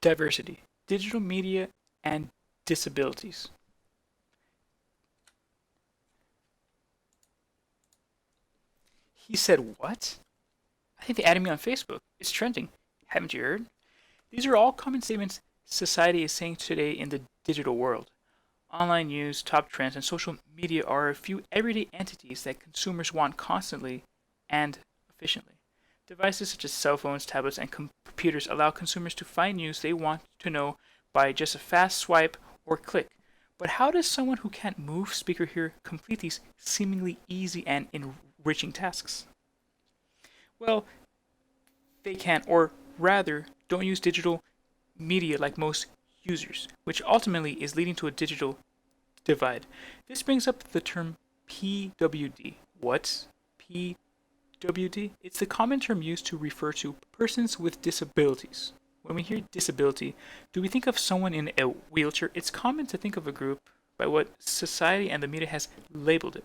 Diversity, digital media, and disabilities. He said, "What? I think they added me on Facebook. It's trending. Haven't you heard?" These are all common statements society is saying today in the digital world. Online news, top trends, and social media are a few everyday entities that consumers want constantly and efficiently. Devices such as cell phones, tablets, and computers allow consumers to find news they want to know by just a fast swipe or click. But how does someone who can't move, speak, or hear complete these seemingly easy and enriching tasks? Well, they can't, or rather, don't use digital media like most users, which ultimately is leading to a digital divide. This brings up the term PWD. What's PWD? It's the common term used to refer to persons with disabilities. When we hear disability, do we think of someone in a wheelchair? It's common to think of a group by what society and the media has labeled it.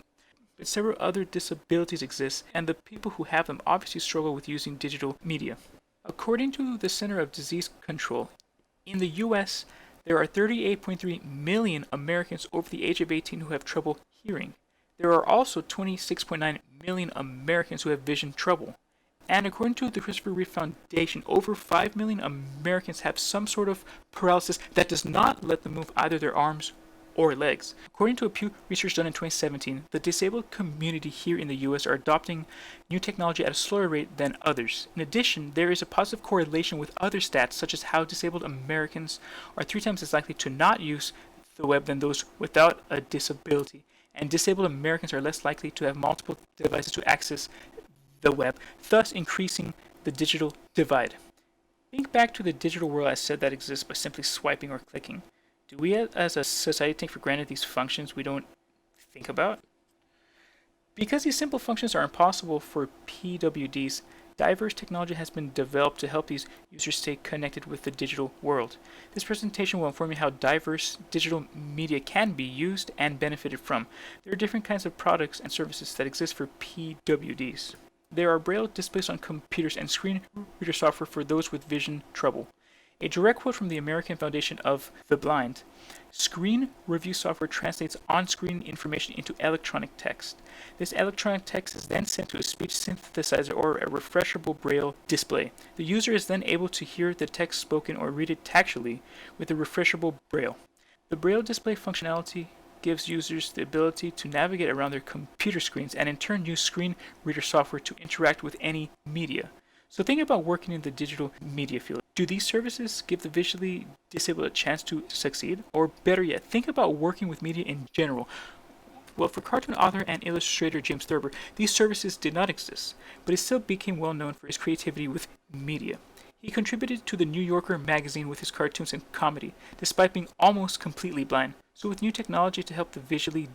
But several other disabilities exist, and the people who have them obviously struggle with using digital media. According to the Center of Disease Control, in the US, there are 38.3 million Americans over the age of 18 who have trouble hearing. There are also 26.9 million Americans who have vision trouble. And according to the Christopher Reeve Foundation, over 5 million Americans have some sort of paralysis that does not let them move either their arms or legs. According to a Pew research done in 2017, the disabled community here in the US are adopting new technology at a slower rate than others. In addition, there is a positive correlation with other stats, such as how disabled Americans are 3 times as likely to not use the web than those without a disability. And disabled Americans are less likely to have multiple devices to access the web, thus increasing the digital divide. Think back to the digital world as said that exists by simply swiping or clicking. Do we as a society take for granted these functions we don't think about? Because these simple functions are impossible for PWDs, diverse technology has been developed to help these users stay connected with the digital world. This presentation will inform you how diverse digital media can be used and benefited from. There are different kinds of products and services that exist for PWDs. There are braille displays on computers and screen reader software for those with vision trouble. A direct quote from the American Foundation of the Blind: "Screen review software translates on-screen information into electronic text. This electronic text is then sent to a speech synthesizer or a refreshable braille display. The user is then able to hear the text spoken or read it tactually with the refreshable braille. The braille display functionality gives users the ability to navigate around their computer screens and in turn use screen reader software to interact with any media." So think about working in the digital media field. Do these services give the visually disabled a chance to succeed? Or better yet, think about working with media in general. Well, for cartoon author and illustrator James Thurber, these services did not exist, but he still became well known for his creativity with media. He contributed to the New Yorker magazine with his cartoons and comedy, despite being almost completely blind. So with new technology to help the visually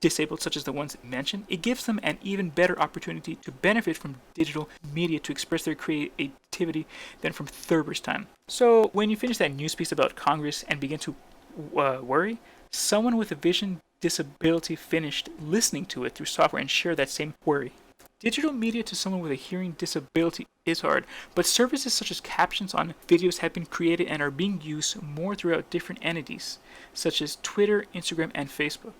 disabled such as the ones mentioned, it gives them an even better opportunity to benefit from digital media to express their creativity than from Thurber's time. So when you finish that news piece about Congress and begin to worry, someone with a vision disability finished listening to it through software and shared that same worry. Digital media to someone with a hearing disability is hard, but services such as captions on videos have been created and are being used more throughout different entities, such as Twitter, Instagram, and Facebook.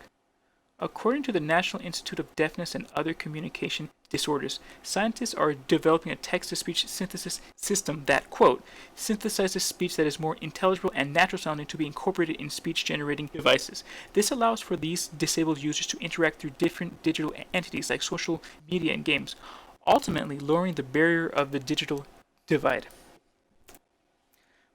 According to the National Institute of Deafness and Other Communication Disorders, scientists are developing a text-to-speech synthesis system that, quote, synthesizes speech that is more intelligible and natural sounding to be incorporated in speech-generating devices. This allows for these disabled users to interact through different digital entities like social media and games, ultimately lowering the barrier of the digital divide.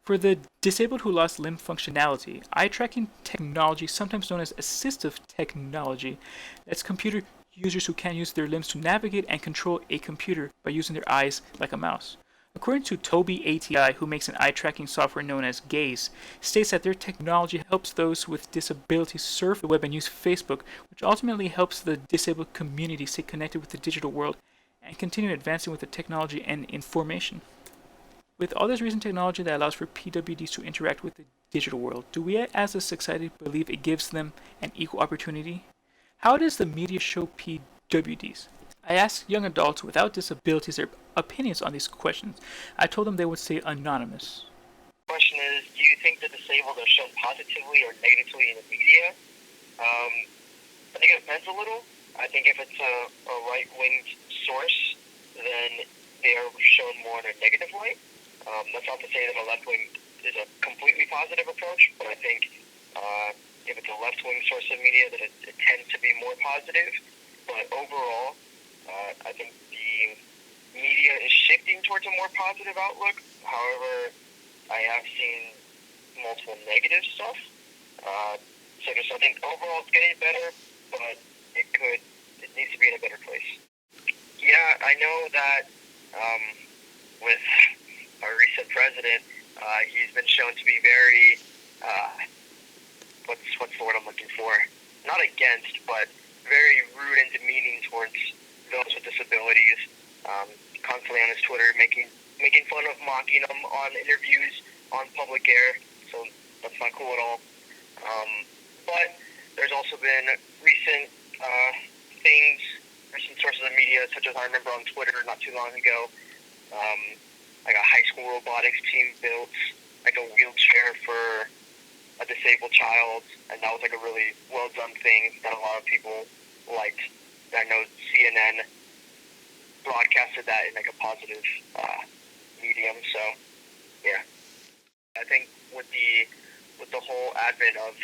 For the disabled who lost limb functionality, eye tracking technology, sometimes known as assistive technology, lets computer users who can't use their limbs to navigate and control a computer by using their eyes like a mouse. According to Tobii ATI, who makes an eye tracking software known as Gaze, states that their technology helps those with disabilities surf the web and use Facebook, which ultimately helps the disabled community stay connected with the digital world and continue advancing with the technology and information. With all this recent technology that allows for PWDs to interact with the digital world, do we as a society believe it gives them an equal opportunity? How does the media show PWDs? I asked young adults without disabilities their opinions on these questions. I told them they would say anonymous. Question is, do you think the disabled are shown positively or negatively in the media? I think it depends a little. I think if it's a right-wing source, then they are shown more in a negative light. That's not to say that a left-wing is a completely positive approach, but I think if it's a left-wing source of media, that it tends to be more positive. But overall, I think the media is shifting towards a more positive outlook. However, I have seen multiple negative stuff. So just I think overall it's getting better, but it needs to be in a better place. Yeah, I know that with our recent president, he's been shown to be very what's the word I'm looking for? Not against, but very rude and demeaning towards those with disabilities. Constantly on his Twitter, making fun of, mocking them on interviews on public air. So that's not cool at all. But there's also been recent sources of media, such as I remember on Twitter not too long ago, like a high school robotics team built like a wheelchair for a disabled child, and that was like a really well done thing that a lot of people liked. I know CNN broadcasted that in like a positive medium. So yeah, I think with the whole advent of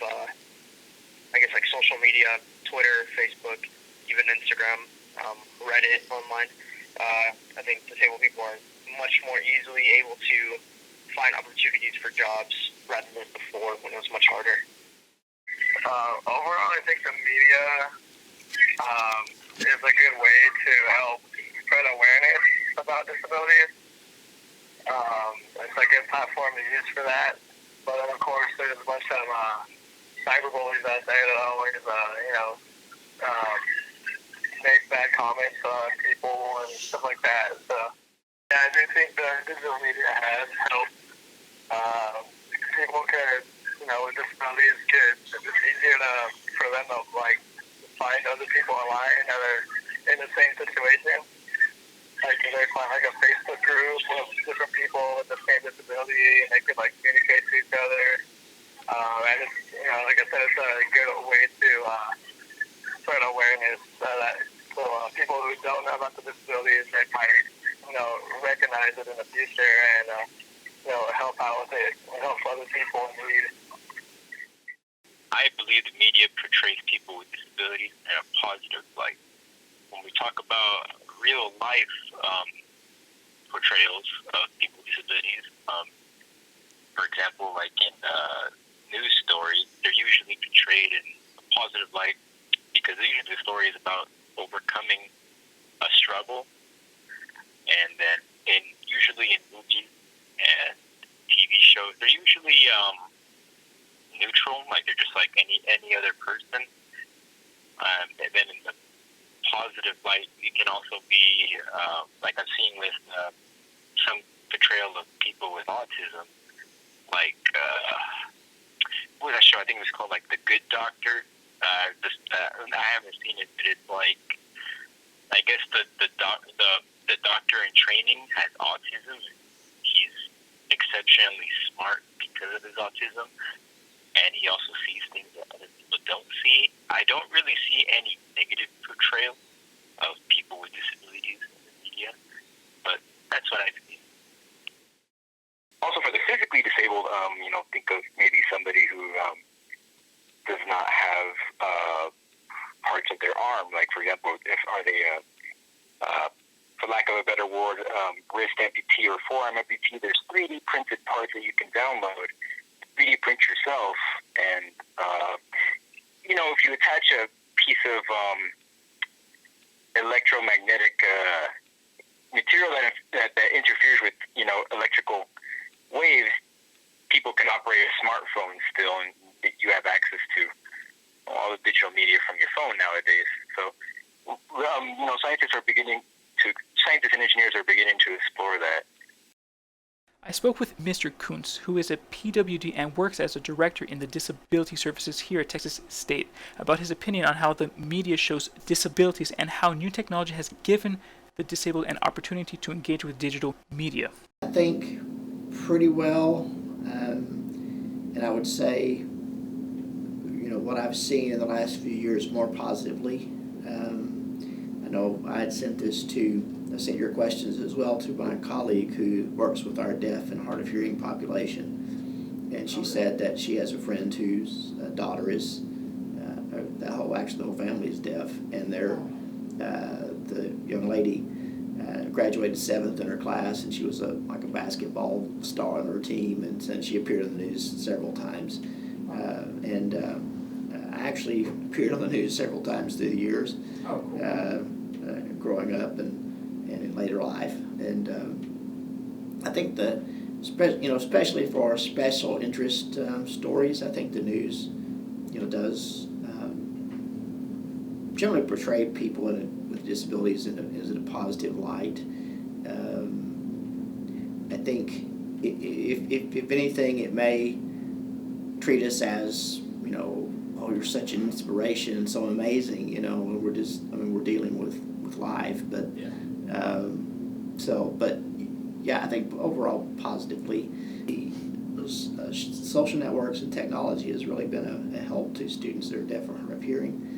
I guess like social media, Twitter, Facebook, even Instagram, Reddit online, I think disabled people are much more easily able to find opportunities for jobs rather than before when it was much harder. Overall, I think the media is a good way to help spread awareness about disabilities. It's a good platform to use for that. But then, of course, there's a bunch of cyberbullies out there that always, make bad comments on people and stuff like that. So, yeah, I do think the digital media has helped. People could, with disabilities, it's easier for them to, find other people online that are in the same situation. Like, they find, a Facebook group of different people with the same disability, and they could, communicate to each other. And it's, like I said, it's a good way to spread awareness that people who don't know about the disabilities, they might, recognize it in the future and, help out with it and help other people in need. I believe the media portrays people with disabilities in a positive light. When we talk about real life portrayals of people with disabilities, for example, like in news stories, they're usually portrayed in a positive light because usually the story is about overcoming a struggle. And then usually in movies and TV shows, they're usually neutral, like they're just like any other person. And then in the positive light, it can also be like I'm seeing with some portrayal of people with autism, like what was that show? I think it was called like The Good Doctor. I haven't seen it, but it's like I guess the doctor in training has autism. He's exceptionally smart because of his autism, and he also sees things that other people don't see. I don't really see any negative portrayal of people with disabilities in the media, but that's what I see. Also, for the physically disabled, think of maybe somebody who does not have parts of their arm, like for example, are they for lack of a better word, wrist amputee or forearm amputee? There's 3D printed parts that you can download, 3D print yourself, and if you attach a piece of electromagnetic material that interferes with electrical waves, people can operate a smartphone still, and you have access to all the digital media from your phone nowadays. So, scientists and engineers are beginning to explore that. I spoke with Mr. Kuntz, who is a PWD and works as a director in the disability services here at Texas State, about his opinion on how the media shows disabilities and how new technology has given the disabled an opportunity to engage with digital media. I think pretty well. And I would say, what I've seen in the last few years more positively. I know I had sent your questions as well to my colleague who works with our deaf and hard of hearing population, and she said that she has a friend whose daughter is, the whole family is deaf, and the young lady graduated 7th in her class, and she was like a basketball star on her team, and she appeared on the news several times. I actually appeared on the news several times through the years, growing up and in later life. And I think especially for our special interest stories, I think the news, does generally portray people with disabilities in a positive light. I think if anything, it may treat us as, oh, you're such an inspiration and so amazing, and we're dealing with life, but I think overall positively, those social networks and technology has really been a help to students that are deaf or hard of hearing.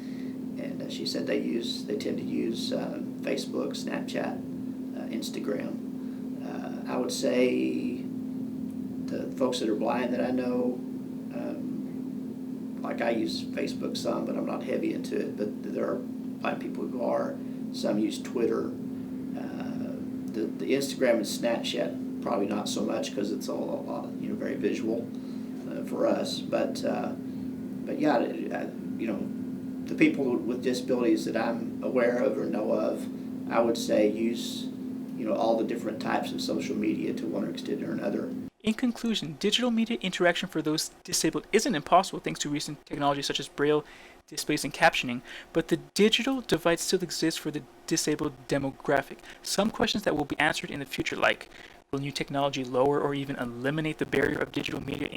And she said they tend to use Facebook, Snapchat, Instagram. I would say the folks that are blind that I know, like I use Facebook some, but I'm not heavy into it. But there are blind people who are. Some use Twitter. The Instagram and Snapchat probably not so much because it's all a lot, very visual for us. But yeah, the people with disabilities that I'm aware of or know of, I would say use all the different types of social media to one extent or another. In conclusion, digital media interaction for those disabled isn't impossible thanks to recent technology such as Braille displays and captioning, but the digital divide still exists for the disabled demographic. Some questions that will be answered in the future, like will new technology lower or even eliminate the barrier of digital media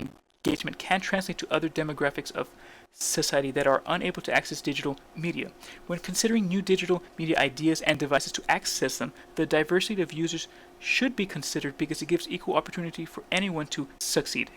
engagement, can translate to other demographics of society that are unable to access digital media. When considering new digital media ideas and devices to access them, the diversity of users should be considered because it gives equal opportunity for anyone to succeed.